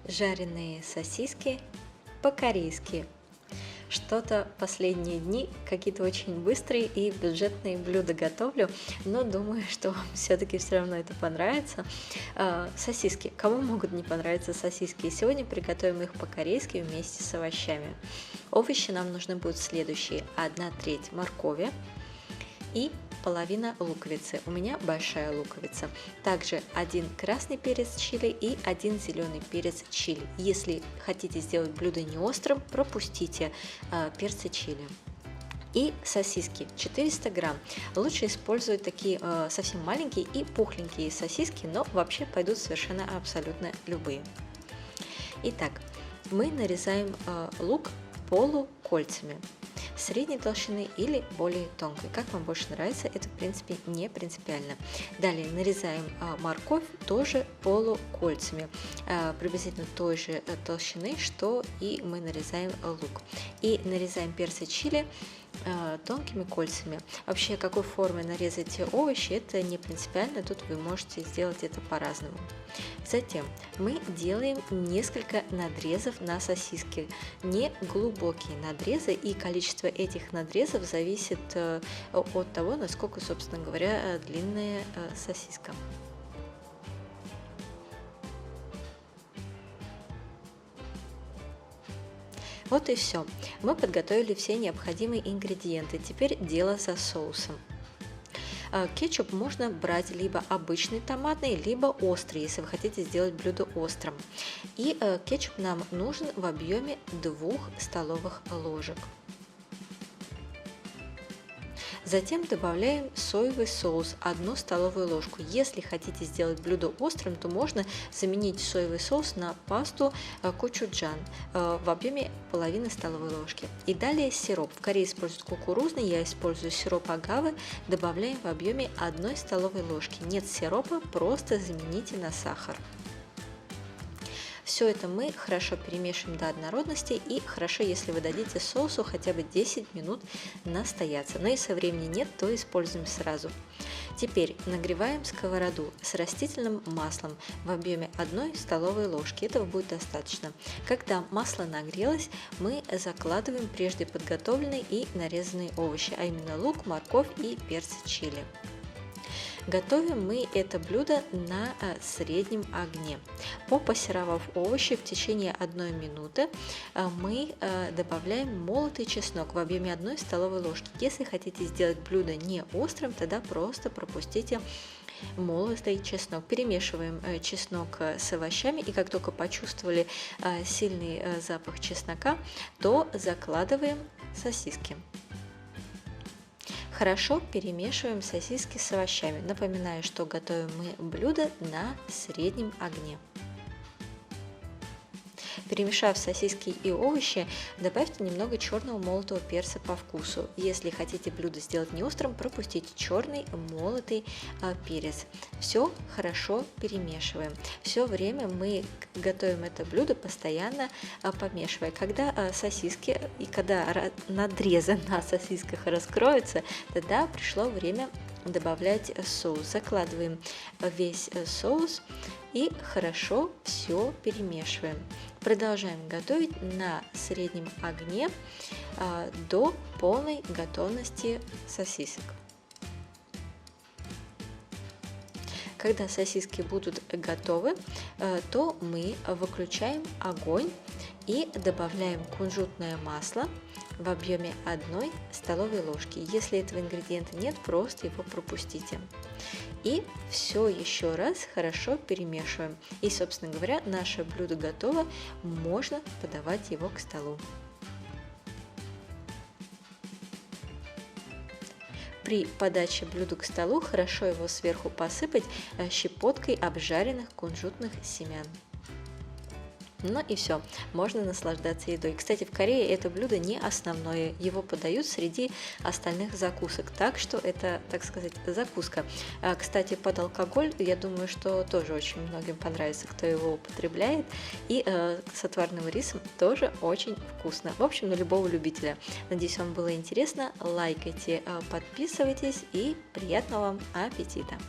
Жареные сосиски по-корейски. Что-то последние дни какие-то очень быстрые и бюджетные блюда готовлю, но думаю, что вам все-таки все равно это понравится. Сосиски. Кому могут не понравиться сосиски? Сегодня приготовим их по-корейски вместе с овощами. Овощи нам нужны будут следующие: 1/3 моркови и половина луковицы. У меня большая луковица. Также 1 красный перец чили и 1 зеленый перец чили. Если хотите сделать блюдо не острым, пропустите перцы чили. И сосиски 400 грамм. Лучше использовать такие совсем маленькие и пухленькие сосиски, но вообще пойдут совершенно абсолютно любые. Итак, мы нарезаем лук полукольцами, средней толщины или более тонкой, как вам больше нравится, это в принципе не принципиально. Далее нарезаем морковь тоже полукольцами, приблизительно той же толщины, что и мы нарезаем лук. И нарезаем перцы чили тонкими кольцами. Вообще, какой формой нарезать овощи, это не принципиально, тут вы можете сделать это по-разному. Затем мы делаем несколько надрезов на сосиски, не глубокие надрезы, и количество этих надрезов зависит от того, насколько, собственно говоря, длинная сосиска. Вот и все. Мы подготовили все необходимые ингредиенты. Теперь дело за соусом. Кетчуп можно брать либо обычный томатный, либо острый, если вы хотите сделать блюдо острым. И кетчуп нам нужен в объеме 2 столовых ложек. Затем добавляем соевый соус 1 столовую ложку. Если хотите сделать блюдо острым, то можно заменить соевый соус на пасту кочуджан в объеме половины столовой ложки. И далее сироп. В Корее используют кукурузный, я использую сироп агавы. Добавляем в объеме 1 столовой ложки. Нет сиропа, просто замените на сахар. Все это мы хорошо перемешиваем до однородности, и хорошо, если вы дадите соусу хотя бы 10 минут настояться. Но если времени нет, то используем сразу. Теперь нагреваем сковороду с растительным маслом в объеме 1 столовой ложки. Этого будет достаточно. Когда масло нагрелось, мы закладываем прежде подготовленные и нарезанные овощи, а именно лук, морковь и перцы чили. Готовим мы это блюдо на среднем огне. Попассеровав овощи в течение 1 минуты, мы добавляем молотый чеснок в объеме 1 столовой ложки. Если хотите сделать блюдо не острым, тогда просто пропустите молотый чеснок. Перемешиваем чеснок с овощами, и как только почувствовали сильный запах чеснока, то закладываем сосиски. Хорошо перемешиваем сосиски с овощами. Напоминаю, что готовим мы блюдо на среднем огне. Перемешав сосиски и овощи, добавьте немного черного молотого перца по вкусу. Если хотите блюдо сделать не острым, пропустите черный молотый перец. Все хорошо перемешиваем. Все время мы готовим это блюдо, постоянно помешивая. Когда сосиски и когда надрезы на сосисках раскроются, тогда пришло время добавлять соус. Закладываем весь соус и хорошо все перемешиваем. Продолжаем готовить на среднем огне до полной готовности сосисок. Когда сосиски будут готовы, то мы выключаем огонь и добавляем кунжутное масло в объеме 1 столовой ложки. Если этого ингредиента нет, просто его пропустите. И все еще раз хорошо перемешиваем. И, собственно говоря, наше блюдо готово, можно подавать его к столу. При подаче блюда к столу хорошо его сверху посыпать щепоткой обжаренных кунжутных семян. Ну и все, можно наслаждаться едой. Кстати, в Корее это блюдо не основное, его подают среди остальных закусок, так что это, так сказать, закуска. Кстати, под алкоголь, я думаю, что тоже очень многим понравится, кто его употребляет, и с отварным рисом тоже очень вкусно. В общем, на любого любителя. Надеюсь, вам было интересно, лайкайте, подписывайтесь и приятного вам аппетита!